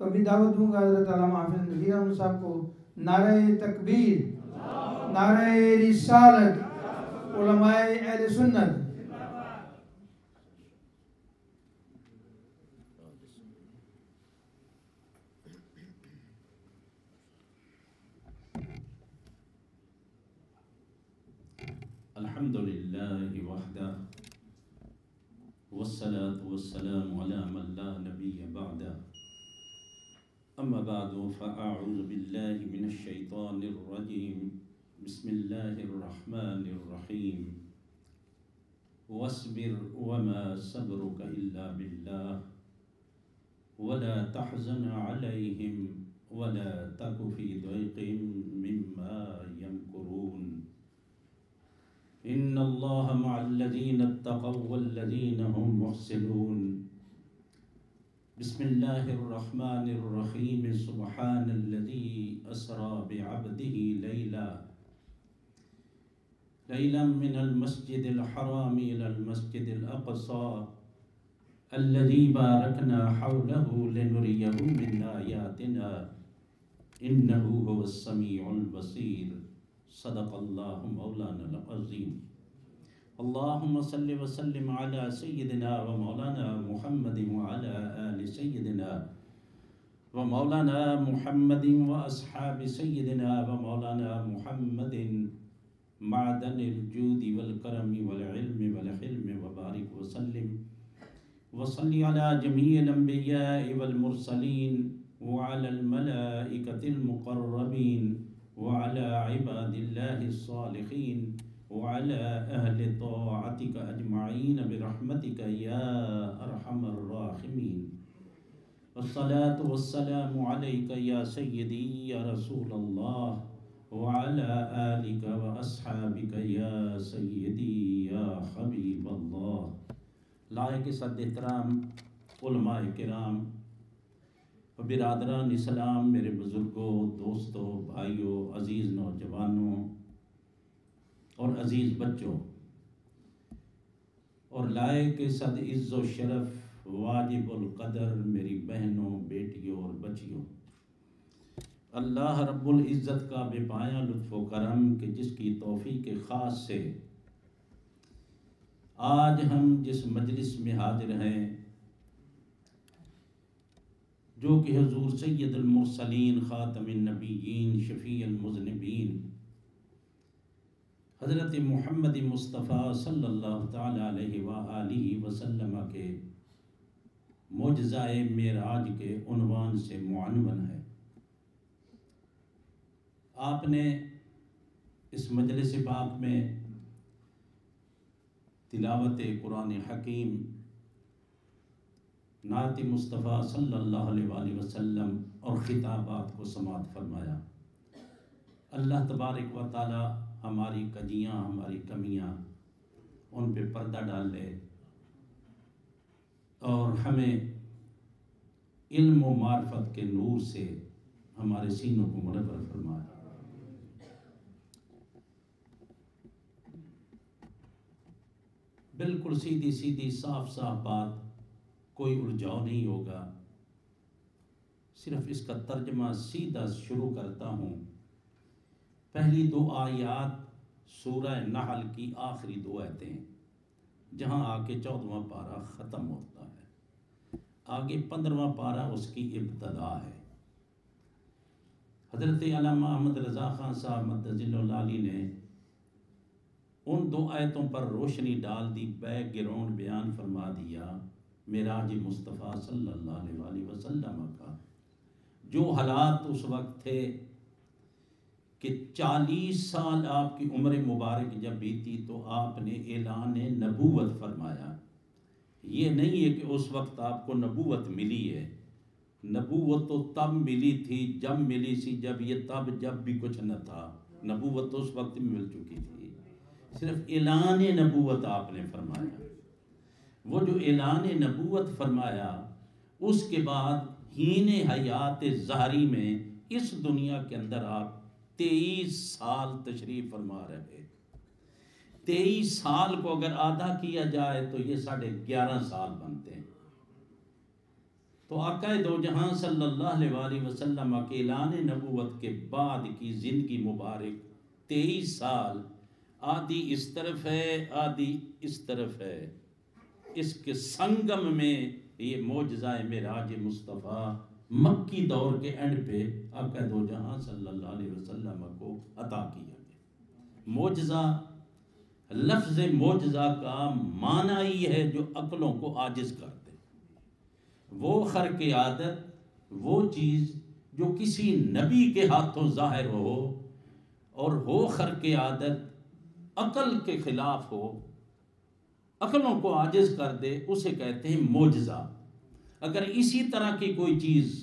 تو ابھی دعوت دوں گا حضرت علامہ حافظ نذیر احمد صاحب کو نعرہ تکبیر، نعرہ رسالت، علماء اہل سنت۔ الحمدللہ وحدہ والصلاة والسلام علی من لا نبی بعدہ، اما بعد فاعوذ باللہ من الشیطان الرجیم، بسم اللہ الرحمن الرحیم، واصبر وما صبرک الا باللہ ولا تحزن علیہم ولا تک فی ضیق مما یمکرون، ان اللہ مع الذین اتقوا والذین هم محسنون۔ بسم اللہ الرحمن الرحیم، سبحان الذی اسری بعبده لیلا من المسجد الحرام الى المسجد الاقصى الذی بارکنا حولہ لنریہ من آیاتنا انہ هو السمیع البصیر۔ صدق اللہ مولانا العظیم۔ اللہم صل وسلم علی سیدنا و مولانا محمد وعلی آل سیدنا و مولانا محمد و اصحاب سیدنا و مولانا محمد معدن الجود والکرم والعلم والحلم وبارک وسلم وصلی علی جمیع الانبیاء والمرسلین وعلی الملائکة المقربین وعلى عباد الله الصالحين وعلى أهل طاعتك أجمعين برحمتك يا أرحم الراحمين، والصلاة والسلام عليك يا سيدي يا رسول الله وعلى آلك وأصحابك يا سيدي يا حبيب الله۔ لائق صد احترام علماء کرام، برادران اسلام، میرے بزرگوں، دوستوں، بھائیوں، عزیز نوجوانوں اور عزیز بچوں، اور لائق صد عز و شرف واجب القدر میری بہنوں، بیٹیوں اور بچیوں، اللہ رب العزت کا بے پایاں لطف و کرم کہ جس کی توفیق خاص سے آج ہم جس مجلس میں حاضر ہیں، جو کہ حضور سید المرسلین خاتم النبیین شفیع المذنبین حضرت محمد مصطفیٰ صلی اللہ تعالی علیہ وآلہ وسلم کے معجزہ معراج کے عنوان سے معنون ہے۔ آپ نے اس مجلس پاک میں تلاوت قرآن حکیم، نعت مصطفیٰ صلی اللہ علیہ وآلہ وسلم اور خطابات کو سماعت فرمایا۔ اللہ تبارک و تعالی ہماری کجیاں، ہماری کمیاں ان پہ پردہ ڈال لے اور ہمیں علم و معرفت کے نور سے ہمارے سینوں کو منور فرمائے۔ بالکل سیدھی سیدھی صاف صاف بات، کوئی الجھاؤ نہیں ہوگا، صرف اس کا ترجمہ سیدھا شروع کرتا ہوں۔ پہلی دو آیات سورہ نحل کی آخری دو آیتیں، جہاں آ کے 14واں پارہ ختم ہوتا ہے، آگے 15واں پارہ اس کی ابتدا ہے۔ حضرت علامہ احمد رضا خان صاحب مدظل العالی نے ان دو آیتوں پر روشنی ڈال دی، بیک گراؤنڈ بیان فرما دیا معراج مصطفیٰ صلی اللہ علیہ وآلہ وسلم کا۔ جو حالات اس وقت تھے کہ 40 سال آپ کی عمر مبارک جب بیتی تو آپ نے اعلان نبوت فرمایا۔ یہ نہیں ہے کہ اس وقت آپ کو نبوت ملی ہے، نبوت تو تب ملی تھی جب ملی سی، جب بھی کچھ نہ تھا، نبوت تو اس وقت میں مل چکی تھی، صرف اعلان نبوت آپ نے فرمایا۔ وہ جو اعلان نبوت فرمایا، اس کے بعد ہین حیات ظاہری میں اس دنیا کے اندر آپ 23 سال تشریف فرما رہے۔ 23 سال کو اگر آدھا کیا جائے تو یہ 11.5 سال بنتے ہیں۔ تو آقا دو جہاں صلی اللہ علیہ وسلم کے اعلان نبوت کے بعد کی زندگی مبارک 23 سال، آدھی اس طرف ہے آدھی اس طرف ہے، اس کے سنگم میں یہ معجزہ معراج مصطفیٰ مکی دور کے اینڈ پہ آقا دو جہاں صلی اللہ علیہ وسلم کو عطا کیا گیا۔ معجزہ، لفظ معجزہ کا معنی ہی ہے جو عقلوں کو عاجز کر دے، وہ خرق عادت، وہ چیز جو کسی نبی کے ہاتھوں ظاہر ہو اور ہو خرق عادت، عقل کے خلاف ہو، عقلوں کو عاجز کر دے، اسے کہتے ہیں معجزہ۔ اگر اسی طرح کی کوئی چیز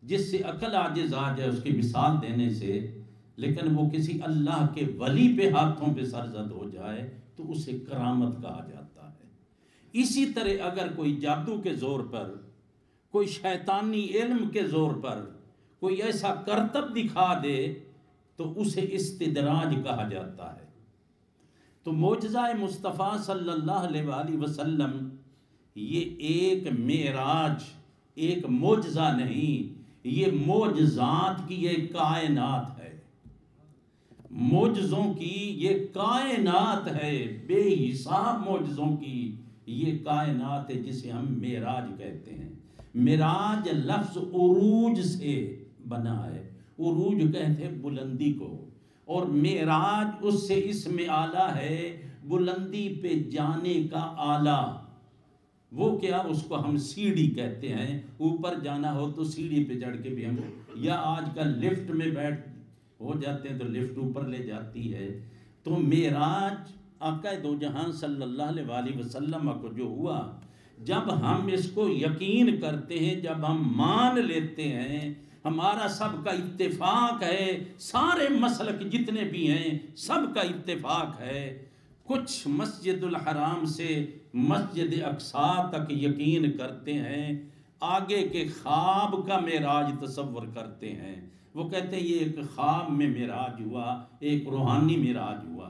جس سے عقل عاجز آ جائے اس کی مثال دینے سے، لیکن وہ کسی اللہ کے ولی پہ ہاتھوں پہ سرزد ہو جائے تو اسے کرامت کہا جاتا ہے۔ اسی طرح اگر کوئی جادو کے زور پر، کوئی شیطانی علم کے زور پر کوئی ایسا کرتب دکھا دے تو اسے استدراج کہا جاتا ہے۔ تو معجزہ مصطفیٰ صلی اللہ علیہ وسلم یہ ایک معراج، ایک معجزہ نہیں، یہ معجزات کی ایک کائنات ہے، معجزوں کی یہ کائنات ہے، بے حساب معجزوں کی یہ کائنات ہے جسے ہم معراج کہتے ہیں۔ معراج لفظ عروج سے بنا ہے، عروج کہتے ہیں بلندی کو، اور معراج اس سے اسم اعلیٰ ہے، بلندی پہ جانے کا آلہ۔ وہ کیا، اس کو ہم سیڑھی کہتے ہیں، اوپر جانا ہو تو سیڑھی پہ چڑھ کے بھی ہم، یا آج کل لفٹ میں بیٹھ ہو جاتے ہیں تو لفٹ اوپر لے جاتی ہے۔ تو معراج آقا دو جہاں صلی اللہ علیہ وسلم کو جو ہوا، جب ہم اس کو یقین کرتے ہیں، جب ہم مان لیتے ہیں، ہمارا سب کا اتفاق ہے، سارے مسلک جتنے بھی ہیں سب کا اتفاق ہے، کچھ مسجد الحرام سے مسجد اقصیٰ تک یقین کرتے ہیں، آگے کے خواب کا معراج تصور کرتے ہیں، وہ کہتے ہیں یہ ایک خواب میں معراج ہوا، ایک روحانی معراج ہوا۔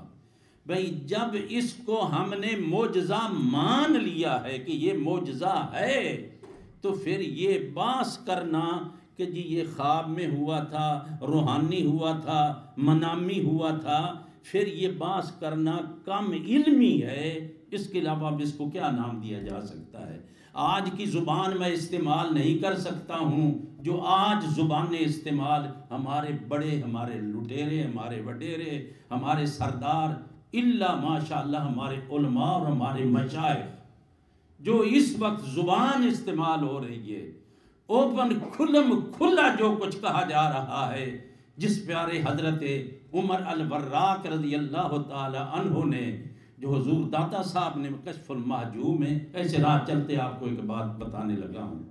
بھئی جب اس کو ہم نے معجزہ مان لیا ہے کہ یہ معجزہ ہے، تو پھر یہ باس کرنا کہ جی یہ خواب میں ہوا تھا، روحانی ہوا تھا، منامی ہوا تھا، پھر یہ باس کرنا کم علمی ہے۔ اس کے علاوہ اب اس کو کیا نام دیا جا سکتا ہے؟ آج کی زبان میں استعمال نہیں کر سکتا ہوں، جو آج زبانیں استعمال ہمارے بڑے، ہمارے لٹیرے، ہمارے وڈیرے، ہمارے سردار، الا ماشاءاللہ ہمارے علماء اور ہمارے مشائخ، جو اس وقت زبان استعمال ہو رہی ہے، اوپن کھلم کھلا جو کچھ کہا جا رہا ہے، جس پیارے حضرت عمر الوراق رضی اللہ تعالی عنہ نے، جو حضور داتا صاحب نے کشف المحجوب میں، ایسے راہ چلتے آپ کو ایک بات بتانے لگا ہوں،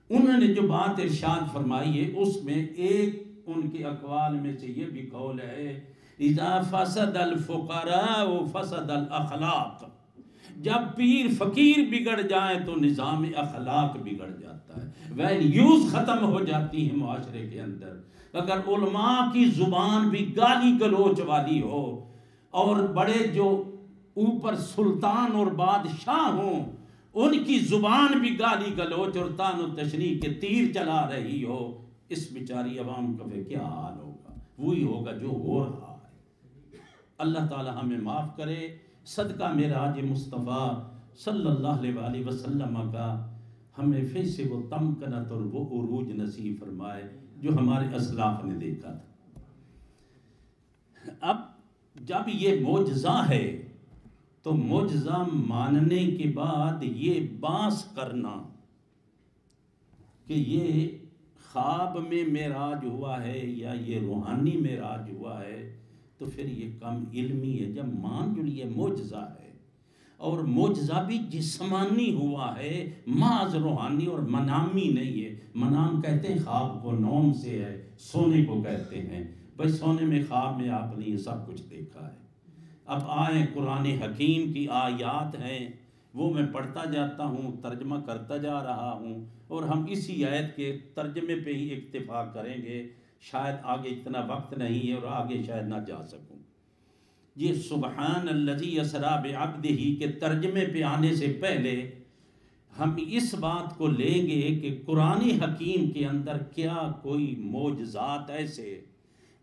انہوں نے جو بات ارشاد فرمائی ہے اس میں ایک ان کے اقوال میں سے یہ بھی قول ہے، اذا فسد الفقراء فسد الاخلاق، جب پیر فقیر بگڑ جائیں تو نظام اخلاق بگڑ جاتا ہے، ویلیوز ختم ہو جاتی ہیں معاشرے کے اندر۔ اگر علماء کی زبان بھی گالی گلوچ والی ہو، اور بڑے جو اوپر سلطان اور بادشاہ ہوں ان کی زبان بھی گالی گلوچ اور طعن و تشنیع کے تیر چلا رہی ہو، اس بیچاری عوام کا پھر کیا حال ہوگا؟ وہی ہوگا جو ہو رہا ہے۔ اللہ تعالی ہمیں معاف کرے، صدقہ معراج مصطفیٰ صلی اللہ علیہ وسلم کا ہمیں پھر سے وہ تمکنت اور وہ عروج نصیب فرمائے جو ہمارے اسلاف نے دیکھا تھا۔ اب جب یہ معجزہ ہے تو معجزہ ماننے کے بعد یہ باس کرنا کہ یہ خواب میں معراج ہوا ہے یا یہ روحانی معراج ہوا ہے، تو پھر یہ کم علمی ہے۔ جب مان جو یہ معجزہ ہے، اور معجزہ بھی جسمانی ہوا ہے، محض روحانی اور منامی نہیں ہے۔ منام کہتے ہیں خواب کو، نوم سے ہے، سونے کو کہتے ہیں۔ بھائی سونے میں، خواب میں آپ نے یہ سب کچھ دیکھا ہے۔ اب آئیں قرآن حکیم کی آیات ہیں، وہ میں پڑھتا جاتا ہوں، ترجمہ کرتا جا رہا ہوں، اور ہم اسی آیت کے ترجمے پہ ہی اکتفا کریں گے، شاید آگے اتنا وقت نہیں ہے اور آگے شاید نہ جا سکوں۔ یہ سبحان الذی اسریٰ بعبدہ کے ترجمے پہ آنے سے پہلے ہم اس بات کو لیں گے کہ قرآن حکیم کے اندر کیا کوئی معجزات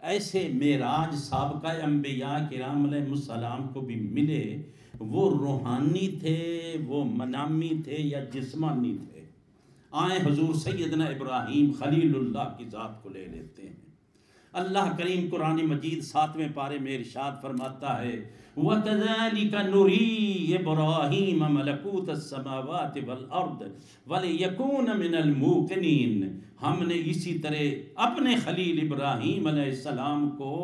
ایسے معراج سابقہ انبیاء کرام علیہ السلام کو بھی ملے، وہ روحانی تھے، وہ منامی تھے یا جسمانی تھے؟ آئیں حضور سیدنا ابراہیم خلیل اللہ کی ذات کو لے لیتے ہیں۔ اللہ کریم قرآن مجید 7ویں پارے میں ارشاد فرماتا ہے وَكَذَلِكَ نُرِي إِبْرَاهِيمَ مَلَكُوتَ السَّمَاوَاتِ وَالْأَرْضِ وَلِيَكُونَ مِنَ الْمُوقِنِينَ، ہم نے اسی طرح اپنے خلیل ابراہیم علیہ السلام کو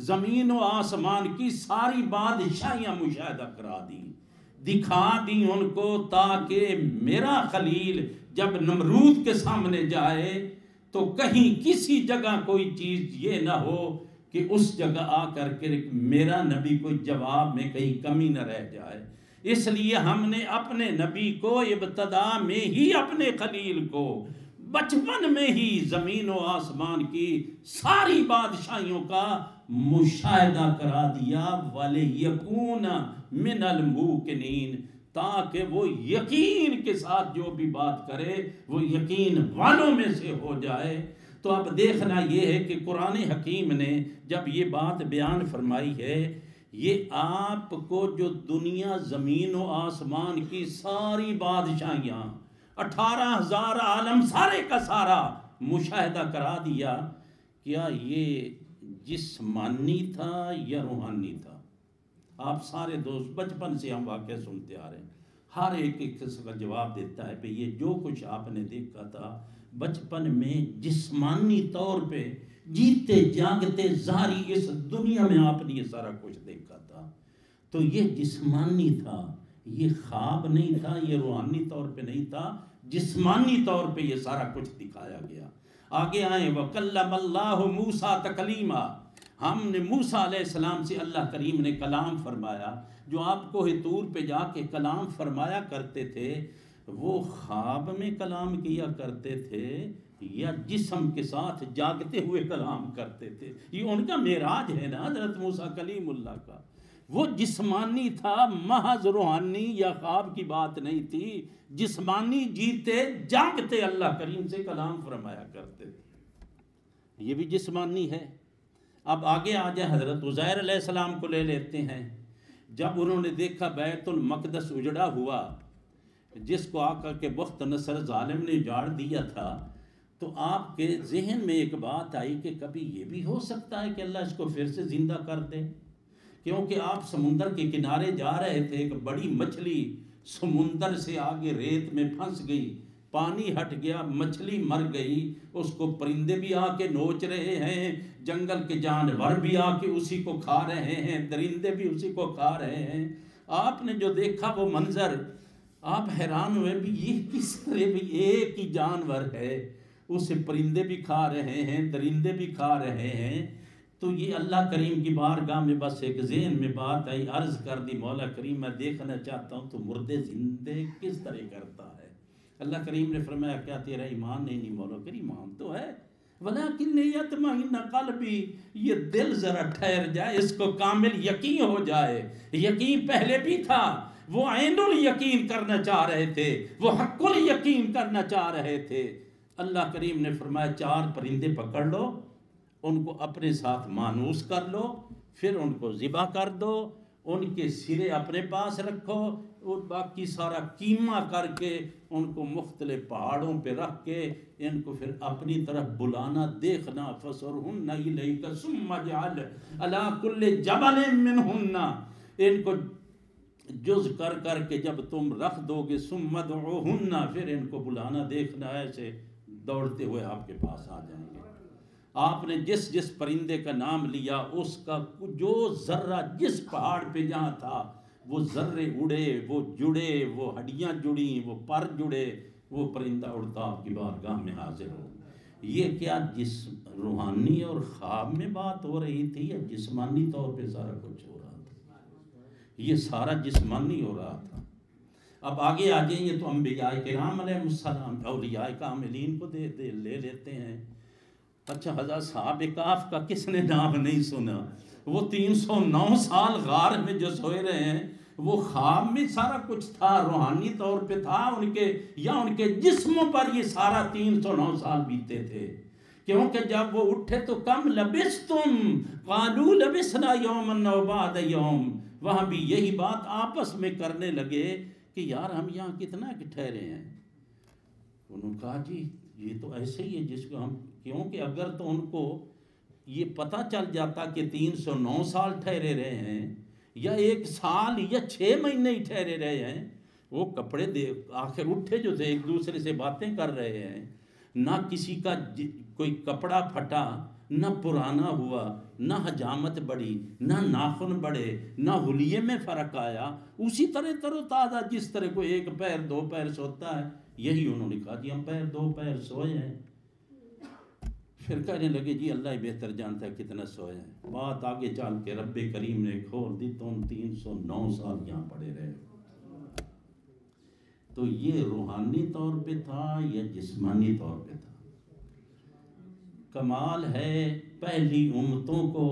زمین و آسمان کی ساری بادشاہیاں مشاہدہ کرا دیں، دکھا دیں ان کو، تاکہ میرا خلیل جب نمرود کے سامنے جائے تو کہیں کسی جگہ کوئی چیز یہ نہ ہو کہ اس جگہ آ کر کے میرا نبی کوئی جواب میں کہیں کمی نہ رہ جائے۔ اس لیے ہم نے اپنے نبی کو ابتدا میں ہی، اپنے خلیل کو بچپن میں ہی زمین و آسمان کی ساری بادشاہیوں کا مشاہدہ کرا دیا، وَلِيَكُونَ مِنَ الْمُوقِنِينَ، تاکہ وہ یقین کے ساتھ جو بھی بات کرے وہ یقین والوں میں سے ہو جائے۔ تو اب دیکھنا یہ ہے کہ قرآن حکیم نے جب یہ بات بیان فرمائی ہے، یہ آپ کو جو دنیا زمین و آسمان کی ساری بادشاہیاں 18,000 عالم سارے کا سارا مشاہدہ کرا دیا، کیا یہ جسمانی تھا یا روحانی تھا؟ آپ سارے دوست بچپن سے ہم واقعہ سنتے آ رہے ہیں، ہر ایک اس کا جواب دیتا ہے کہ یہ جو کچھ آپ نے دیکھا تھا بچپن میں جسمانی طور پہ جیتے جاگتے ظاہری اس دنیا میں آپ نے یہ سارا کچھ دیکھا تھا، تو یہ جسمانی تھا، یہ خواب نہیں تھا، یہ روحانی طور پہ نہیں تھا، جسمانی طور پہ یہ سارا کچھ دکھایا گیا۔ آگے آئیں وَكَلَّمَ اللَّهُ مُوسَىٰ تَكْلِيمًا، ہم نے موسیٰ علیہ السلام سے اللہ کریم نے کلام فرمایا۔ جو آپ کوہ طور پہ جا کے کلام فرمایا کرتے تھے، وہ خواب میں کلام کیا کرتے تھے یا جسم کے ساتھ جاگتے ہوئے کلام کرتے تھے؟ یہ ان کا معراج ہے نا حضرت موسیٰ کلیم اللہ کا، وہ جسمانی تھا، محض روحانی یا خواب کی بات نہیں تھی، جسمانی جیتے جاگتے اللہ کریم سے کلام فرمایا کرتے تھے، یہ بھی جسمانی ہے۔ اب آگے آ جائے حضرت عزیر علیہ السلام کو لے لیتے ہیں۔ جب انہوں نے دیکھا بیت المقدس اجڑا ہوا، جس کو آ کر کے بخت نصر ظالم نے اجاڑ دیا تھا، تو آپ کے ذہن میں ایک بات آئی کہ کبھی یہ بھی ہو سکتا ہے کہ اللہ اس کو پھر سے زندہ کر دے، کیونکہ آپ سمندر کے کنارے جا رہے تھے، ایک بڑی مچھلی سمندر سے آگے ریت میں پھنس گئی، پانی ہٹ گیا، مچھلی مر گئی، اس کو پرندے بھی آ کے نوچ رہے ہیں، جنگل کے جانور بھی آ کے اسی کو کھا رہے ہیں، درندے بھی اسی کو کھا رہے ہیں۔ آپ نے جو دیکھا وہ منظر، آپ حیران ہوئے بھی یہ کس طرح بھی ایک ہی جانور ہے، اسے پرندے بھی کھا رہے ہیں، درندے بھی کھا رہے ہیں۔ تو یہ اللہ کریم کی بارگاہ میں بس ایک ذہن میں بات آئی، عرض کر دی مولا کریم میں دیکھنا چاہتا ہوں تو مردے زندے کس طرح کرتا ہے۔ اللہ کریم نے فرمایا کیا تیرا ایمان نہیں مولا کریم؟ ایمان تو ہے، ولیکن یطمئن قلبی، یہ دل ذرا ٹھہر جائے، اس کو کامل یقین ہو جائے۔ یقین پہلے بھی تھا، وہ عین الیقین کرنا چاہ رہے تھے، وہ حق الیقین کرنا چاہ رہے تھے۔ اللہ کریم نے فرمایا 4 پرندے پکڑ لو، ان کو اپنے ساتھ مانوس کر لو، پھر ان کو ذبح کر دو، ان کے سرے اپنے پاس رکھو، اور باقی سارا کیما کر کے ان کو مختلف پہاڑوں پہ رکھ کے ان کو پھر اپنی طرف بلانا، دیکھنا، فَسُرْهُنَّ إِلَيْكَ ثُمَّ اجْعَلْ عَلَىٰ كُلِّ جَبَلٍ مِّنْهُنَّ، ان کو جز کر کر کے جب تم رکھ دو گے، ثُمَّ ادْعُوهُنَّ، پھر ان کو بلانا، دیکھنا، ایسے دوڑتے ہوئے آپ کے پاس آ جائیں گے۔ آپ نے جس جس پرندے کا نام لیا، اس کا جو ذرہ جس پہاڑ پہ جہاں تھا وہ ذرے اڑے، وہ جڑے، وہ ہڈیاں جڑیں، وہ پر جڑے، وہ پرندہ اڑتا آپ کی بارگاہ میں حاضر ہو۔ یہ کیا روحانی اور خواب میں بات ہو رہی تھی یا جسمانی طور پہ سارا کچھ ہو رہا تھا؟ یہ سارا جسمانی ہو رہا تھا۔ اب آگے آ جائیں، یہ تو انبیاء کرام علیہ السلام، اولیاء کاملین کو لے لیتے ہیں۔ اچھا حضرت صاحب کہف کا کس نے نام نہیں سنا؟ وہ 309 سال غار میں جو سوئے رہے ہیں، وہ خواب میں سارا کچھ تھا، روحانی طور پہ تھا ان کے جسموں پر یہ سارا 309 سال بیتے تھے، کیونکہ جب وہ اٹھے تو کم لبستم قالوا لبسنا یوما او بعد یوم، وہاں بھی یہی بات آپس میں کرنے لگے کہ یار ہم یہاں کتنا ٹھہرے ہیں۔ انہوں نے کہا جی یہ تو ایسے ہی ہے جس کو ہم، کیونکہ اگر تو ان کو یہ پتہ چل جاتا کہ 309 سال ٹھہرے رہے ہیں یا 1 سال یا 6 مہینے ہی ٹھہرے رہے ہیں، وہ کپڑے دے آخر اٹھے جو تھے ایک دوسرے سے باتیں کر رہے ہیں، نہ کسی کا کوئی کپڑا پھٹا، نہ پرانا ہوا، نہ حجامت بڑھی، نہ ناخن بڑھے، نہ حلیے میں فرق آیا، اسی طرح تر و تازہ جس طرح کوئی 1 پیر 2 پیر سوتا ہے، یہی انہوں نے کہا جی ہم 2 پیر سوئے ہیں۔ پھر کہنے لگے جی اللہ ہی بہتر جانتا ہے کتنا سوئے ہیں۔ بات آگے چل کے رب کریم نے کھول دی تو 309 سال یہاں پڑے رہے۔ تو یہ روحانی طور پہ تھا یا جسمانی طور پہ تھا؟ کمال ہے پہلی امتوں کو،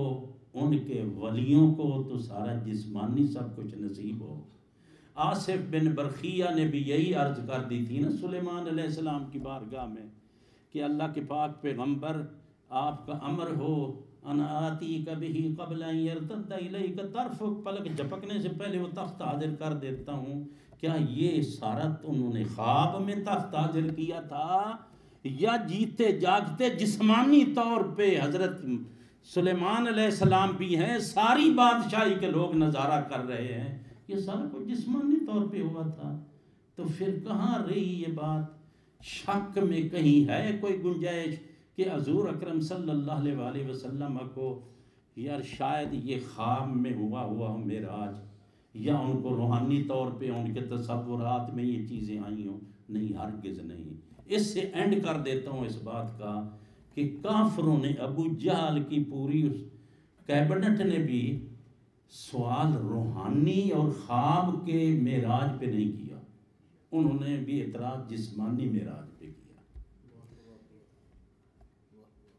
ان کے ولیوں کو تو سارا جسمانی سب کچھ نصیب ہو۔ آصف بن برخیہ نے بھی یہی عرض کر دی تھی نا سلیمان علیہ السلام کی بارگاہ میں کہ اللہ کے پاک پیغمبر آپ کا امر ہو ان آتی کبھی قبل ان یرتد الیک طرفک، پلک جھپکنے سے پہلے وہ تخت حاضر کر دیتا ہوں۔ کیا یہ سارا تو انہوں نے خواب میں تخت حاضر کیا تھا یا جیتے جاگتے جسمانی طور پہ حضرت سلیمان علیہ السلام بھی ہیں، ساری بادشاہی کے لوگ نظارہ کر رہے ہیں، یہ سارا کچھ جسمانی طور پہ ہوا تھا؟ تو پھر کہاں رہی یہ بات؟ شک میں کہیں ہے کوئی گنجائش کہ حضور اکرم صلی اللہ علیہ وسلم کو یار شاید یہ خواب میں ہوا معراج، یا ان کو روحانی طور پہ ان کے تصورات میں یہ چیزیں آئی ہوں؟ نہیں، ہرگز نہیں۔ اس سے اینڈ کر دیتا ہوں اس بات کا کہ کافروں نے، ابو جہل کی پوری کیبنٹ نے بھی سوال روحانی اور خواب کے معراج پہ نہیں کیا، انہوں نے بھی اعتراض جسمانی معراج پہ کیا،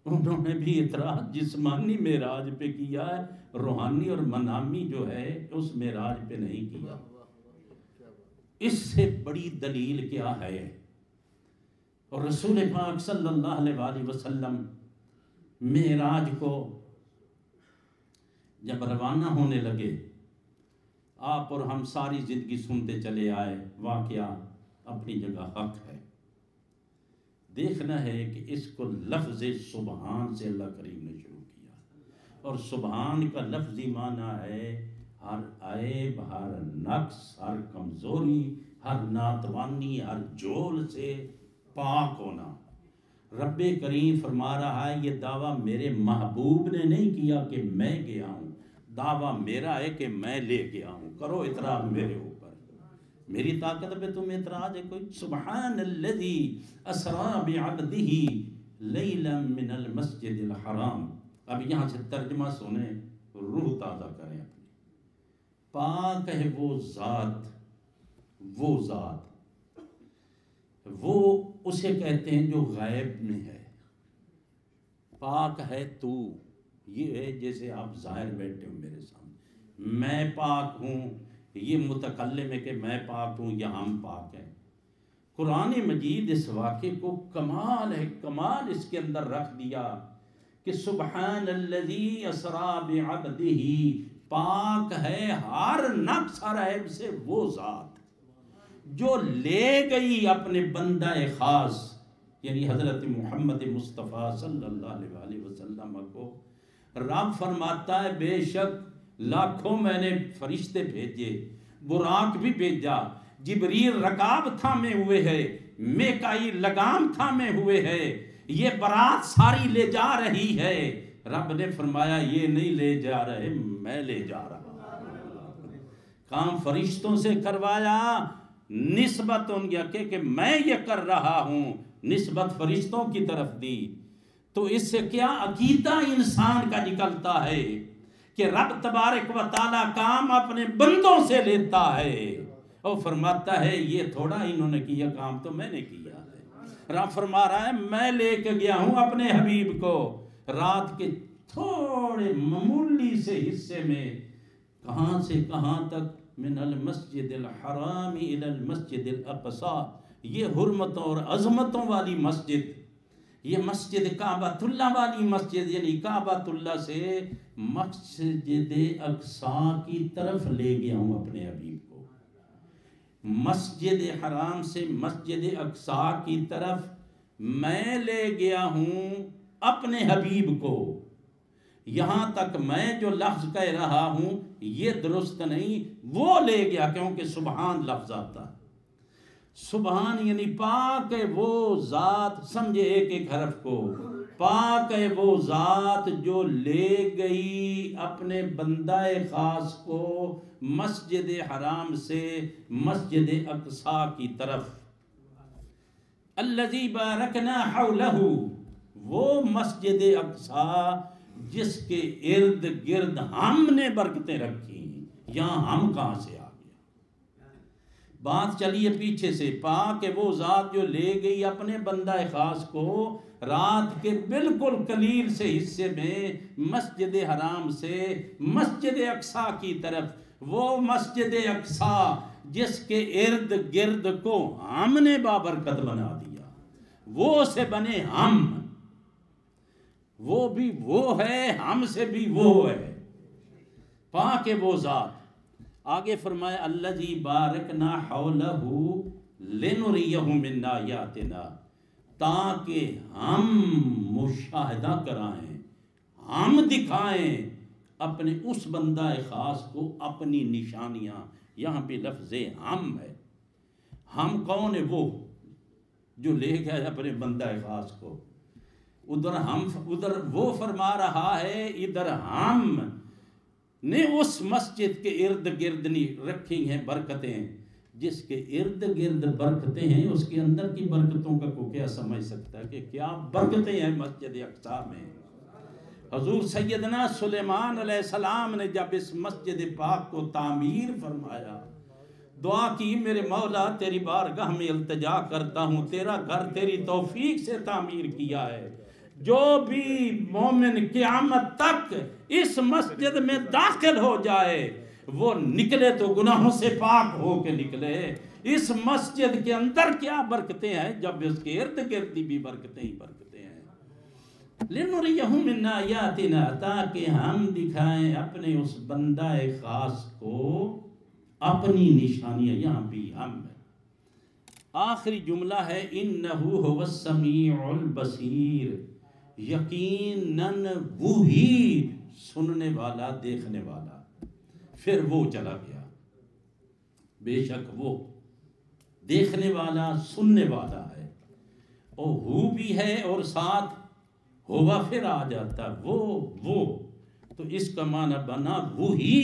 انہوں نے بھی اعتراض جسمانی معراج پہ کیا ہے، روحانی اور منامی جو ہے اس معراج پہ نہیں کیا۔ اس سے بڑی دلیل کیا ہے؟ اور رسول پاک صلی اللہ علیہ وسلم معراج کو جب روانہ ہونے لگے، آپ اور ہم ساری زندگی سنتے چلے آئے، واقعہ اپنی جگہ حق ہے۔ دیکھنا ہے کہ اس کو لفظ سبحان سے اللہ کریم نے شروع کیا، اور سبحان کا لفظی معنی ہے ہر عیب، ہر نقص، ہر کمزوری، ہر ناتوانی، ہر جول سے پاک ہونا۔ رب کریم فرما رہا ہے یہ دعویٰ میرے محبوب نے نہیں کیا کہ میں گیا ہوں، دعویٰ میرا ہے کہ میں لے گیا ہوں، کرو اعتراف میرے اوپر، میری طاقت پہ تم اعتراض ہے کوئی؟ سبحان الذی اسری بعبدہ لیلا من المسجد الحرام۔ اب یہاں سے ترجمہ سنیں، روح تازہ کریں اپنی۔ پاک ہے وہ ذات، وہ اسے کہتے ہیں جو غیب میں ہے۔ پاک ہے تو، یہ ہے جیسے آپ ظاہر بیٹھے ہو میرے سامنے، میں پاک ہوں، یہ متکلم ہے کہ میں پاک ہوں یا ہم پاک ہیں۔ قرآن مجید اس واقعے کو کمال ہے، کمال اس کے اندر رکھ دیا کہ سبحان الذی اسری بعبدہ، پاک ہے ہر نقص، ہر عیب سے وہ ذات جو لے گئی اپنے بندہ خاص یعنی حضرت محمد مصطفیٰ صلی اللہ علیہ وسلم کو۔ رب فرماتا ہے بے شک لاکھوں میں نے فرشتے بھیجے، براق بھی بھیجا، جبریل رکاب تھامے ہوئے ہے، میکائیل لگام تھامے ہوئے ہے، یہ برات ساری لے جا رہی ہے۔ رب نے فرمایا یہ نہیں لے جا رہے، میں لے جا رہا ہوں۔ کام فرشتوں سے کروایا، نسبت ان کہ میں یہ کر رہا ہوں، نسبت فرشتوں کی طرف دی۔ تو اس سے کیا عقیدہ انسان کا نکلتا ہے کہ رب تبارک و تعالیٰ کام اپنے بندوں سے لیتا ہے اور فرماتا ہے یہ تھوڑا انہوں نے کیا کام تو میں نے کیا ہے۔ رب فرما رہا ہے میں لے کے گیا ہوں اپنے حبیب کو رات کے تھوڑے معمولی سے حصے میں، کہاں سے کہاں تک، من المسجد الحرام الى المسجد الاقصى، یہ حرمتوں اور عظمتوں والی مسجد، یہ مسجد کعبۃ اللہ والی مسجد، یعنی کعبۃ اللہ سے مسجد اقصیٰ کی طرف لے گیا ہوں اپنے حبیب کو، مسجد حرام سے مسجد اقصیٰ کی طرف میں لے گیا ہوں اپنے حبیب کو۔ یہاں تک میں جو لفظ کہہ رہا ہوں یہ درست نہیں، وہ لے گیا، کیونکہ سبحان لفظ آتا ہے، سبحان یعنی پاک ہے وہ ذات، سمجھے ایک ایک حرف کو، پاک ہے وہ ذات جو لے گئی اپنے بندہ خاص کو مسجد حرام سے مسجد اقصیٰ کی طرف۔ الذی بارکنا حولہ، وہ مسجد اقصیٰ جس کے ارد گرد ہم نے برکتیں رکھی ہیں، یہاں ہم کہاں سے آ گیا؟ بات چلیے پیچھے سے، پاک ہے وہ ذات جو لے گئی اپنے بندہ خاص کو رات کے بالکل قلیل سے حصے میں مسجد حرام سے مسجد اقصیٰ کی طرف، وہ مسجد اقصیٰ جس کے ارد گرد کو ہم نے بابرکت بنا دیا، وہ سے بنے ہم، وہ بھی وہ ہے، ہم سے بھی وہ ہے، پاک ہے وہ ذات۔ آگے فرمایا الذی بارکنا حولہ لنریہ من آیاتنا، تاکہ ہم مشاہدہ کرائیں، ہم دکھائیں اپنے اس بندہ خاص کو اپنی نشانیاں، یہاں پہ لفظ ہم ہے، ہم کون ہے؟ وہ جو لے گیا اپنے بندہ خاص کو، ادھر وہ فرما رہا ہے، ادھر ہم نے اس مسجد کے ارد گرد رکھی ہیں برکتیں، جس کے ارد گرد برکتیں ہیں اس کے اندر کی برکتوں کا کو کیا سمجھ سکتا ہے کہ کیا برکتیں ہیں مسجد اقصیٰ میں۔ حضور سیدنا سلیمان علیہ السلام نے جب اس مسجد پاک کو تعمیر فرمایا، دعا کی میرے مولا تیری بارگاہ میں التجا کرتا ہوں، تیرا گھر تیری توفیق سے تعمیر کیا ہے، جو بھی مومن قیامت تک اس مسجد میں داخل ہو جائے وہ نکلے تو گناہوں سے پاک ہو کے نکلے۔ اس مسجد کے اندر کیا برکتیں ہیں، جب اس کے ارد گرد بھی برکتیں ہی برکتیں ہیں۔ لِنُرِيَهُ مِنْ آیَاتِنَا، تاکہ ہم دکھائیں اپنے اس بندہ خاص کو اپنی نشانیاں، یہاں بھی ہم ہے۔ آخری جملہ ہے اِنَّهُ هُوَ السَّمِيعُ الْبَصِيرُ، یقیناً وہی سننے والا دیکھنے والا۔ پھر وہ چلا گیا، بے شک وہ دیکھنے والا سننے والا ہے، اور ہو بھی ہے اور ساتھ ہوا پھر آ جاتا، وہ تو اس کا معنی بنا وہی،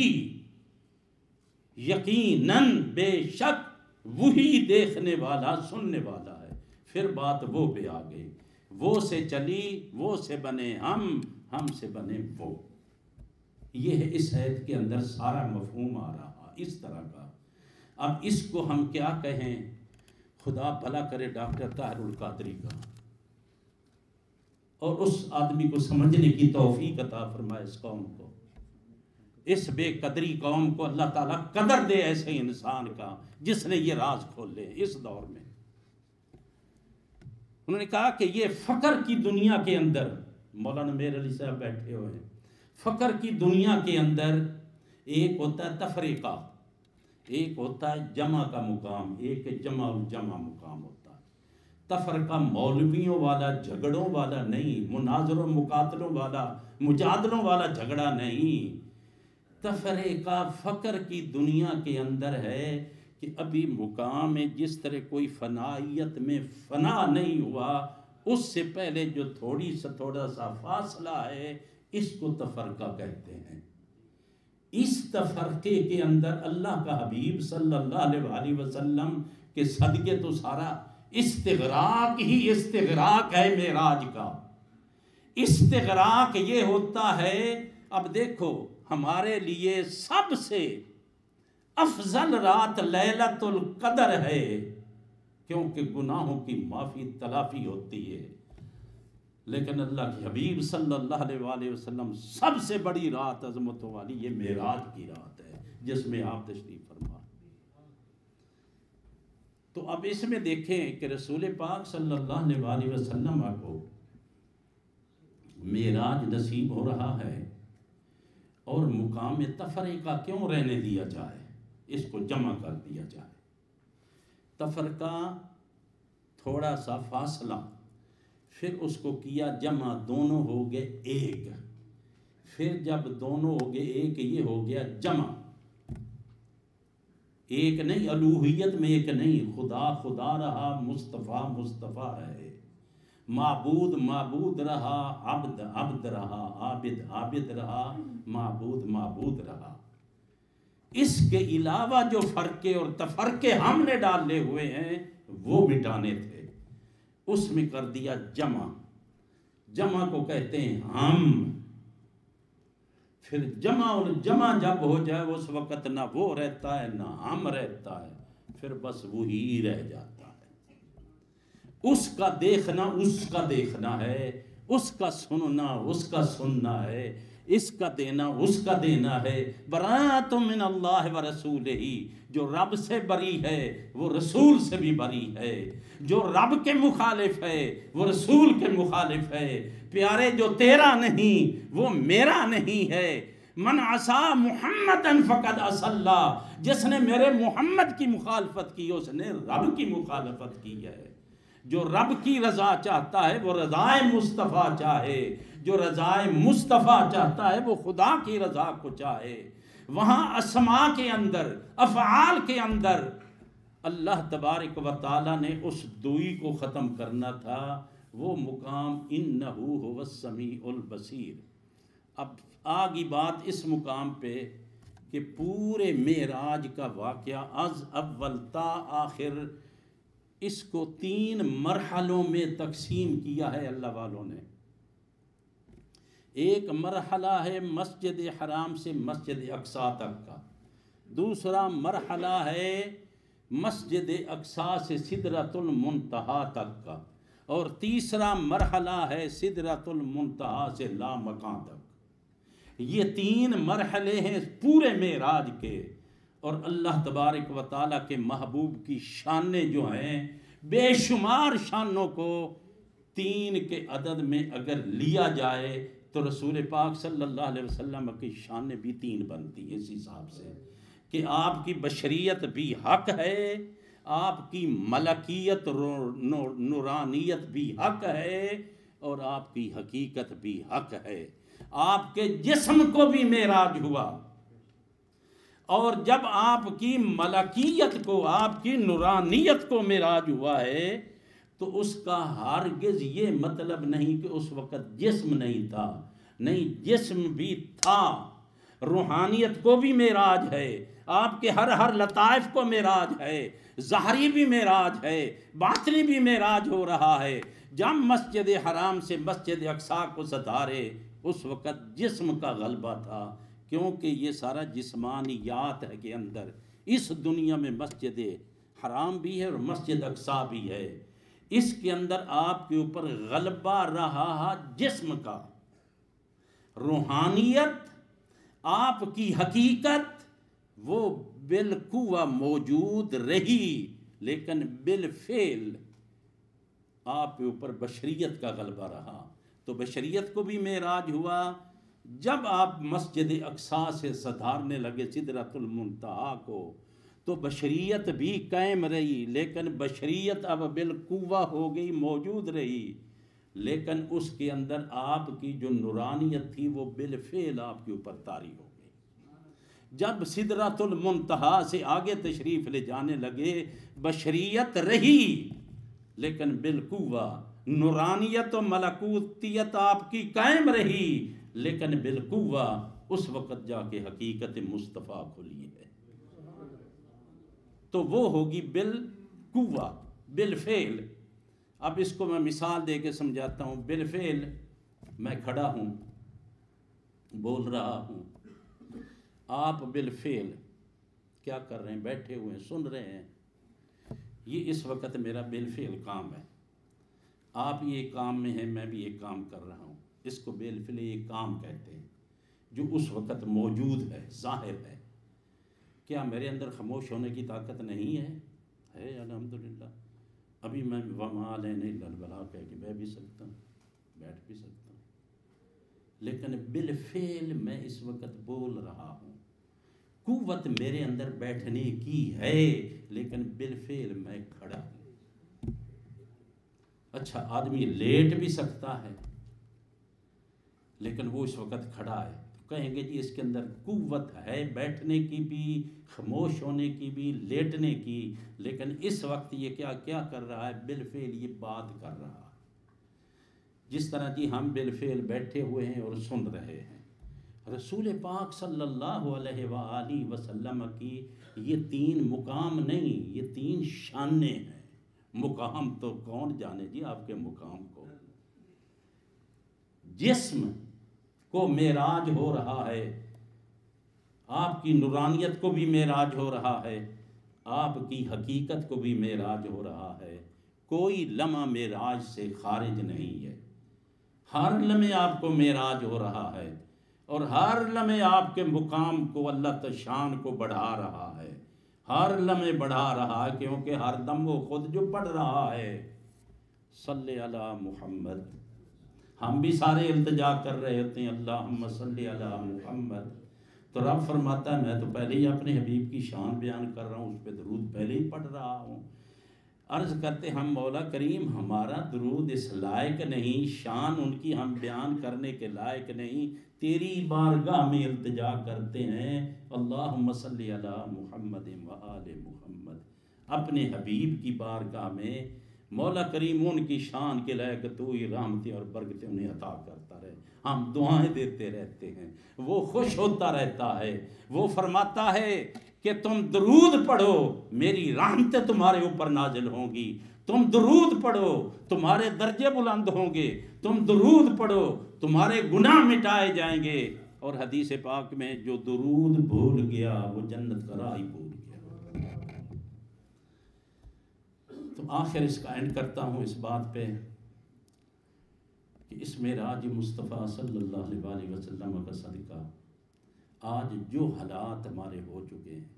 یقیناً بے شک وہی دیکھنے والا سننے والا ہے۔ پھر بات وہ پہ آ گئی، وہ سے چلی، وہ سے بنے ہم سے بنے وہ۔ یہ ہے اس آیت کے اندر سارا مفہوم آ رہا اس طرح کا۔ اب اس کو ہم کیا کہیں؟ خدا بھلا کرے ڈاکٹر طاہر القادری کا، اور اس آدمی کو سمجھنے کی توفیق عطا فرمائے اس قوم کو، اس بے قدری قوم کو اللہ تعالیٰ قدر دے ایسے انسان کا جس نے یہ راز کھولے اس دور میں۔ انہوں نے کہا کہ یہ فقر کی دنیا کے اندر، مولانا میر علی صاحب بیٹھے ہوئے ہیں، فقر کی دنیا کے اندر ایک ہوتا ہے تفریقہ، ایک ہوتا ہے جمع کا مقام، ایک جمع الجمع مقام ہوتا ہے۔ تفرقہ مولویوں والا جھگڑوں والا نہیں، مناظروں مقاتلوں والا مجادلوں والا جھگڑا نہیں، تفریقہ فقر کی دنیا کے اندر ہے کہ ابھی مقام ہے، جس طرح کوئی فنائیت میں فنا نہیں ہوا، اس سے پہلے جو تھوڑا سا فاصلہ ہے، اس کو تفرقہ کہتے ہیں۔ اس تفرقے کے اندر اللہ کا حبیب صلی اللہ علیہ وسلم کے صدقے تو سارا استغراق ہی استغراق ہے معراج کا۔ استغراق یہ ہوتا ہے، اب دیکھو ہمارے لیے سب سے افضل رات لیلۃ القدر ہے، کیونکہ گناہوں کی معافی تلافی ہوتی ہے، لیکن اللہ کے حبیب صلی اللہ علیہ وسلم سب سے بڑی رات عظمتوں والی یہ معراج کی رات ہے، جس میں آپ تشریف فرما۔ تو اب اس میں دیکھیں کہ رسول پاک صلی اللہ علیہ وسلم کو معراج نصیب ہو رہا ہے، اور مقام تفرقہ کیوں رہنے دیا جائے، اس کو جمع کر دیا جائے۔ تفرقہ تھوڑا سا فاصلہ، پھر اس کو کیا جمع، دونوں ہو گئے ایک، پھر جب دونوں ہو گئے ایک یہ ہو گیا جمع۔ ایک نہیں، الوہیت میں ایک نہیں، خدا خدا رہا، مصطفیٰ مصطفیٰ رہے، معبود معبود رہا، عبد عبد رہا، عابد عابد رہا، معبود معبود رہا۔ اس کے علاوہ جو فرقے اور تفرقے ہم نے ڈالے ہوئے ہیں وہ مٹانے تھے، اس میں کر دیا جمع۔ جمع کو کہتے ہیں ہم۔ پھر جمع اور جمع جب ہو جائے اس وقت نہ وہ رہتا ہے نہ ہم رہتا ہے، پھر بس وہی رہ جاتا ہے۔ اس کا دیکھنا اس کا دیکھنا ہے، اس کا سننا اس کا سننا ہے، اس کا دینا اس کا دینا ہے۔ براۃ من اللہ و رسولہ، جو رب سے بری ہے وہ رسول سے بھی بری ہے، جو رب کے مخالف ہے وہ رسول کے مخالف ہے۔ پیارے جو تیرا نہیں وہ میرا نہیں ہے۔ من عصا محمدا فقد عصى اللہ، جس نے میرے محمد کی مخالفت کی اس نے رب کی مخالفت کی ہے۔ جو رب کی رضا چاہتا ہے وہ رضائے مصطفیٰ چاہے، جو رضائے مصطفیٰ چاہتا ہے وہ خدا کی رضا کو چاہے۔ وہاں اسماء کے اندر، افعال کے اندر اللہ تبارک و تعالیٰ نے اس دوئی کو ختم کرنا تھا، وہ مقام انہ هو السمیع البصیر۔ اب آگی بات اس مقام پہ کہ پورے معراج کا واقعہ از اول تا آخر اس کو 3 مرحلوں میں تقسیم کیا ہے اللہ والوں نے۔ ایک مرحلہ ہے مسجد حرام سے مسجد اقصیٰ تک کا، دوسرا مرحلہ ہے مسجد اقصیٰ سے سدرۃ المنتہا تک کا، اور تیسرا مرحلہ ہے سدرۃ المنتہا سے لامکاں تک۔ یہ 3 مرحلے ہیں پورے معراج کے، اور اللہ تبارک و تعالیٰ کے محبوب کی شانیں جو ہیں بے شمار شانوں کو 3 کے عدد میں اگر لیا جائے تو رسول پاک صلی اللہ علیہ وسلم کی شانیں بھی 3 بنتی ہیں، اس حساب سے کہ آپ کی بشریت بھی حق ہے، آپ کی ملکیت نورانیت بھی حق ہے، اور آپ کی حقیقت بھی حق ہے۔ آپ کے جسم کو بھی معراج ہوا، اور جب آپ کی ملکیت کو، آپ کی نورانیت کو معراج ہوا ہے تو اس کا ہرگز یہ مطلب نہیں کہ اس وقت جسم نہیں تھا، نہیں، جسم بھی تھا۔ روحانیت کو بھی معراج ہے، آپ کے ہر لطائف کو معراج ہے، ظاہری بھی معراج ہے، باطنی بھی معراج ہو رہا ہے۔ جب مسجد حرام سے مسجد اقصیٰ کو ستارے اس وقت جسم کا غلبہ تھا، کیونکہ یہ سارا جسمانیات ہے کے اندر۔ اس دنیا میں مسجد حرام بھی ہے اور مسجد اقصیٰ بھی ہے، اس کے اندر آپ کے اوپر غلبہ رہا جسم کا۔ روحانیت، آپ کی حقیقت وہ بالقوہ موجود رہی، لیکن بالفعل آپ کے اوپر بشریت کا غلبہ رہا۔ تو بشریت کو بھی معراج ہوا جب آپ مسجد اقصیٰ سے ستارنے لگے سدرۃ المنتہا کو، تو بشریت بھی قائم رہی، لیکن بشریت اب بالقوہ ہو گئی، موجود رہی، لیکن اس کے اندر آپ کی جو نورانیت تھی وہ بالفعل آپ کے اوپر طاری ہو گئی۔ جب سدرۃ المنتہا سے آگے تشریف لے جانے لگے، بشریت رہی لیکن بالقوہ، نورانیت و ملکوتیت آپ کی قائم رہی لیکن بالقوہ۔ اس وقت جا کے حقیقت مصطفیٰ کھلی ہے، تو وہ ہوگی بالقوہ، بالفعل۔ اب اس کو میں مثال دے کے سمجھاتا ہوں۔ بالفعل میں کھڑا ہوں، بول رہا ہوں، آپ بالفعل کیا کر رہے ہیں؟ بیٹھے ہوئے ہیں، سن رہے ہیں۔ یہ اس وقت میرا بالفعل کام ہے، آپ یہ کام میں ہیں، میں بھی یہ کام کر رہا ہوں۔ اس کو بالفعل یہ کام کہتے ہیں جو اس وقت موجود ہے، ظاہر ہے۔ کیا میرے اندر خاموش ہونے کی طاقت نہیں ہے الحمدللہ. ابھی میں وما علینا الا البلاغ کہہ کے بیٹھ بھی سکتا ہوں، لیکن بالفعل میں اس وقت بول رہا ہوں. قوت میرے اندر بیٹھنے کی ہے لیکن بالفعل میں کھڑا ہوں. اچھا آدمی لیٹ بھی سکتا ہے لیکن وہ اس وقت کھڑا ہے، تو کہیں گے جی اس کے اندر قوت ہے بیٹھنے کی بھی، خاموش ہونے کی بھی، لیٹنے کی، لیکن اس وقت یہ کیا کر رہا ہے؟ بالفعل یہ بات کر رہا ہے. جس طرح جی ہم بالفعل بیٹھے ہوئے ہیں اور سن رہے ہیں. رسول پاک صلی اللہ علیہ وآلہ وسلم کی یہ 3 مقام نہیں، یہ 3 شانیں ہیں. مقام تو کون جانے جی آپ کے مقام کو. جسم کو معراج ہو رہا ہے، آپ کی نورانیت کو بھی معراج ہو رہا ہے، آپ کی حقیقت کو بھی معراج ہو رہا ہے. کوئی لمحہ معراج سے خارج نہیں ہے. ہر لمحے آپ کو معراج ہو رہا ہے اور ہر لمحے آپ کے مقام کو اللہ شان کو بڑھا رہا ہے. ہر لمحے بڑھا رہا ہے کیونکہ ہر دم وہ خود جو پڑھ رہا ہے صلی علی محمد. ہم بھی سارے التجا کر رہے ہوتے ہیں اللہم صلی علی محمد، تو رب فرماتا ہے میں تو پہلے ہی اپنے حبیب کی شان بیان کر رہا ہوں، اس پہ درود پہلے ہی پڑھ رہا ہوں. عرض کرتے ہم مولا کریم ہمارا درود اس لائق نہیں، شان ان کی ہم بیان کرنے کے لائق نہیں، تیری بارگاہ میں التجا کرتے ہیں اللہم صلی علی محمد و آل محمد. اپنے حبیب کی بارگاہ میں مولا کریم ان کی شان کے لائق تو ہی رحمتیں اور برکتیں انہیں عطا کرتا رہے. ہم دعائیں دیتے رہتے ہیں، وہ خوش ہوتا رہتا ہے، وہ فرماتا ہے کہ تم درود پڑھو میری رحمتیں تمہارے اوپر نازل ہوں گی، تم درود پڑھو تمہارے درجے بلند ہوں گے، تم درود پڑھو تمہارے گناہ مٹائے جائیں گے. اور حدیث پاک میں جو درود بھول گیا وہ جنت کا راہ ہی بھول گیا. تو آخر اس کا اینڈ کرتا ہوں اس بات پہ کہ اس معراج مصطفیٰ صلی اللہ علیہ وسلم کا صدقہ آج جو حالات ہمارے ہو چکے ہیں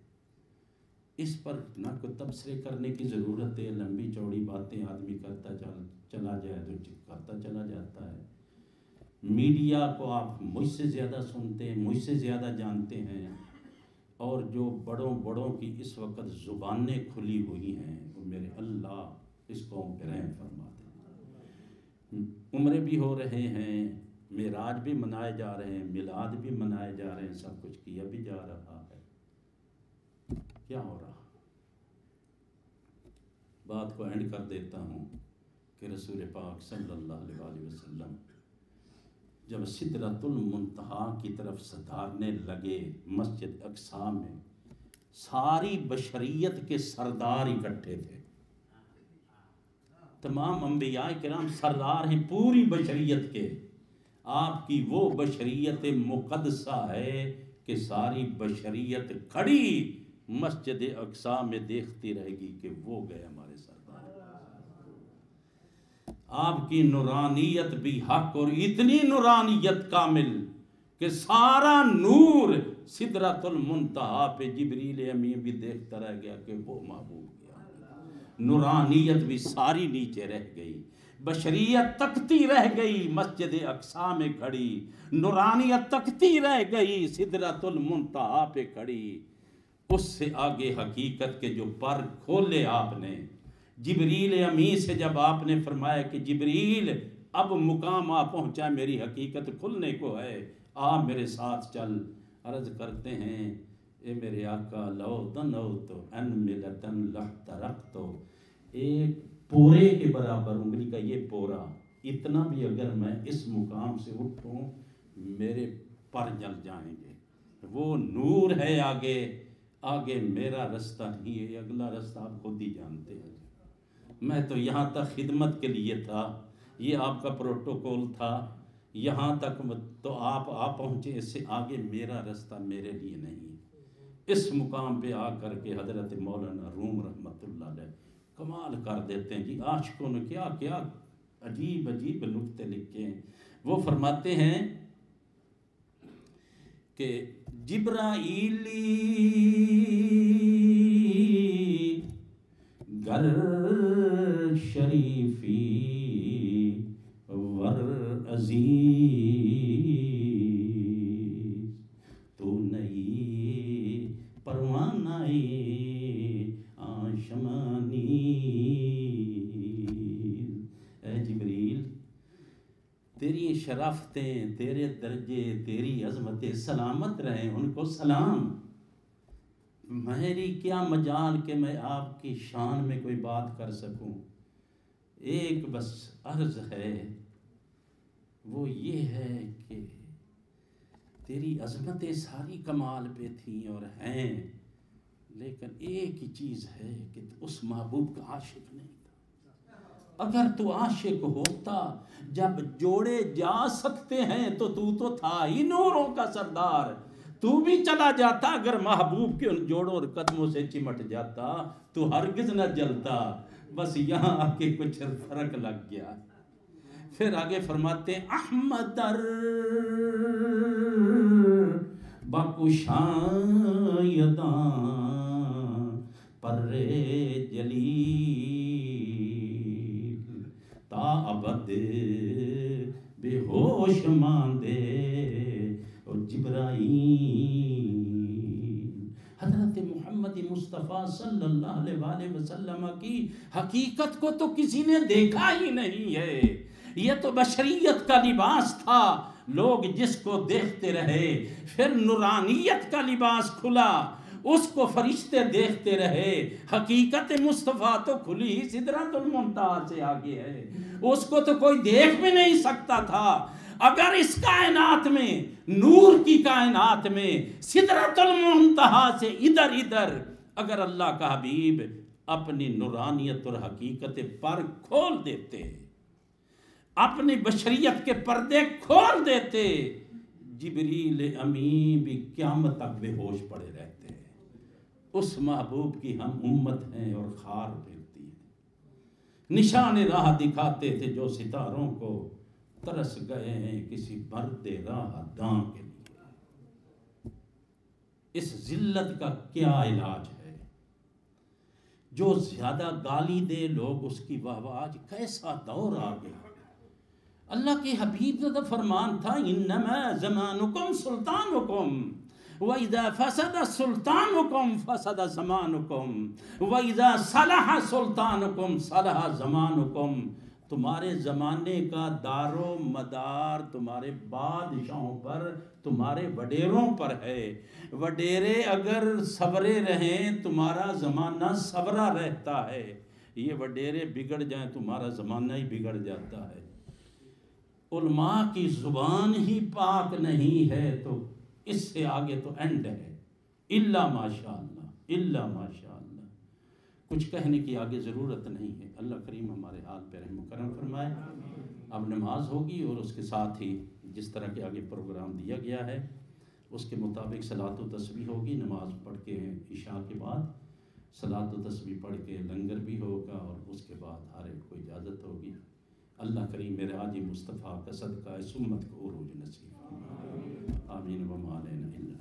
اس پر نہ کوئی تبصرے کرنے کی ضرورت ہے. لمبی چوڑی باتیں آدمی کرتا چلا جائے تو کرتا چلا جاتا ہے. میڈیا کو آپ مجھ سے زیادہ سنتے ہیں، مجھ سے زیادہ جانتے ہیں، اور جو بڑوں کی اس وقت زبانیں کھلی ہوئی ہیں وہ میرے اللہ اس قوم پہ رحم فرما دیں. عمرے بھی ہو رہے ہیں، معراج بھی منائے جا رہے ہیں، میلاد بھی منائے جا رہے ہیں، سب کچھ کیا بھی جا رہا ہے. کیا ہو رہا؟ بات کو اینڈ کر دیتا ہوں کہ رسول پاک صلی اللہ علیہ وسلم جب سدرۃ المنتہا کی طرف سدھارنے لگے مسجد اقصی میں، ساری بشریت کے سردار اکٹھے تھے. تمام انبیاء کرام سردار ہیں پوری بشریت کے. آپ کی وہ بشریت مقدسہ ہے کہ ساری بشریت کھڑی مسجد اقصی میں دیکھتی رہے گی کہ وہ گئے ہمارے سردار. آپ کی نورانیت بھی حق، اور اتنی نورانیت کامل کہ سارا نور سدرۃ المنتہا پہ جبریل امین بھی دیکھتا رہ گیا کہ وہ محبوب گیا. نورانیت بھی ساری نیچے رہ گئی، بشریت تکتی رہ گئی مسجد اقصی میں کھڑی، نورانیت تکتی رہ گئی سدرۃ المنتہا پہ کھڑی. اس سے آگے حقیقت کے جو پر کھولے آپ نے، جبریل امین سے جب آپ نے فرمایا کہ جبریل اب مقام آ پہنچا، میری حقیقت کھلنے کو ہے، آپ میرے ساتھ چل. عرض کرتے ہیں اے میرے آقا لو دنوت ان ملتن لحترقت، ایک پورے کے برابر انگلی کا یہ پورا، اتنا بھی اگر میں اس مقام سے اٹھوں میرے پر جل جائیں گے. وہ نور ہے آگے میرا رستہ نہیں ہے، اگلا رستہ آپ خود ہی جانتے ہیں. میں تو یہاں تک خدمت کے لیے تھا، یہ آپ کا پروٹوکول تھا، یہاں تک تو آپ پہنچے، اس سے آگے میرا رستہ میرے لیے نہیں. اس مقام پہ آ کر کے حضرت مولانا روم رحمۃ اللہ علیہ کمال کر دیتے ہیں. جی عاشقوں نے کیا کیا عجیب نکتے لکھے ہیں. وہ فرماتے ہیں کہ جبرائیلی گر شریفی ور عزیز تو نئی پروانائی آشمانی اے جبریل تیری شرافتیں، تیرے درجے، تیری عظمتیں سلامت رہیں، ان کو سلام۔ میری کیا مجال کہ میں آپ کی شان میں کوئی بات کر سکوں، ایک بس عرض ہے، وہ یہ ہے کہ تیری عظمتیں ساری کمال پہ تھیں اور ہیں، لیکن ایک ہی چیز ہے کہ اس محبوب کا عاشق نہیں تھا۔ اگر تو عاشق ہوتا، جب جوڑے جا سکتے ہیں تو تھا ہی نوروں کا سردار، تو بھی چلا جاتا اگر محبوب کے ان جوڑوں اور قدموں سے چمٹ جاتا تو ہرگز نہ جلتا، بس یہاں آ کے کچھ فرق لگ گیا۔ پھر آگے فرماتے ہیں احمدر بکشاں یداں پر جلیل تا ابد بے ہوش ماندے اور جبرائیل۔ حضرت محمد مصطفیٰ صلی اللہ علیہ وسلم کی حقیقت کو تو کسی نے دیکھا ہی نہیں ہے، یہ تو بشریت کا لباس تھا، لوگ جس کو دیکھتے رہے، پھر نورانیت کا لباس کھلا، اس کو فرشتے دیکھتے رہے، حقیقت مصطفیٰ تو کھلی ہی سدرۃ المنتہا سے آگے ہے، اس کو تو کوئی دیکھ بھی نہیں سکتا تھا۔ اگر اس کائنات میں، نور کی کائنات میں، سدرۃ المنتہا سے ادھر ادھر اگر اللہ کا حبیب اپنی نورانیت اور حقیقت پر کھول دیتے، اپنی بشریت کے پردے کھول دیتے، جبریل امین بھی قیامت تک بے ہوش پڑے رہتے ہیں۔ اس محبوب کی ہم امت ہیں اور خار پھرتی ہے، نشان راہ دکھاتے تھے جو ستاروں کو، ترس گئے ہیں کسی مرد راہ داں کے لیے۔ اس ذلت کا کیا علاج ہے؟ جو زیادہ گالی دے لوگ اس کی واہ، آج کیسا دور آ گیا۔ اللہ کے حبیب کا فرمان تھا انما زمانکم سلطانکم وَإِذَا فَسَدَ سُلْطَانُكُمْ فَسَدَ زَمَانُكُمْ وَإِذَا صَلَحَ سُلْطَانُكُمْ صَلَحَ زَمَانُكُمْ۔ تمہارے زمانے کا دار و مدار تمہارے بادشاہوں پر، تمہارے وڈیروں پر ہے۔ وڈیرے اگر صبرے رہیں تمہارا زمانہ صبرا رہتا ہے، یہ وڈیرے بگڑ جائیں تمہارا زمانہ ہی بگڑ جاتا ہے۔ علماء کی زبان ہی پاک نہیں ہے تو اس سے آگے تو اینڈ ہے، الا ماشاءاللہ، الا ماشاءاللہ، کچھ کہنے کی آگے ضرورت نہیں ہے۔ اللہ کریم ہمارے حال پہ رحم و کرم فرمائے۔ اب نماز ہوگی اور اس کے ساتھ ہی جس طرح کے آگے پروگرام دیا گیا ہے اس کے مطابق صلاۃ و تسبیح ہوگی، نماز پڑھ کے عشاء کے بعد صلاۃ و تسبیح پڑھ کے لنگر بھی ہوگا اور اس کے بعد ہر ایک کو اجازت ہوگی۔ اللہ کریم میرے عاجی مصطفیٰ کا صدقہ اس امت کو عروج نصیب۔ آمین و ما علینا الا